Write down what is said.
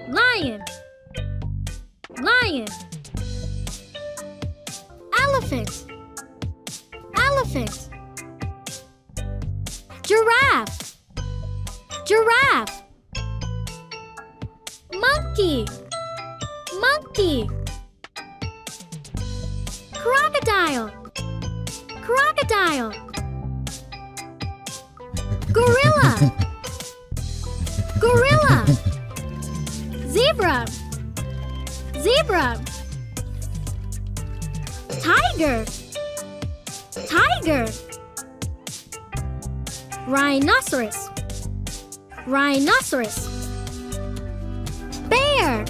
lion, lion. Elephant, elephant. Giraffe, giraffe. Monkey, monkey. Crocodile, crocodile. Gorilla, gorilla. Zebra, zebra. Tiger, tiger. Rhinoceros, rhinoceros. Bear,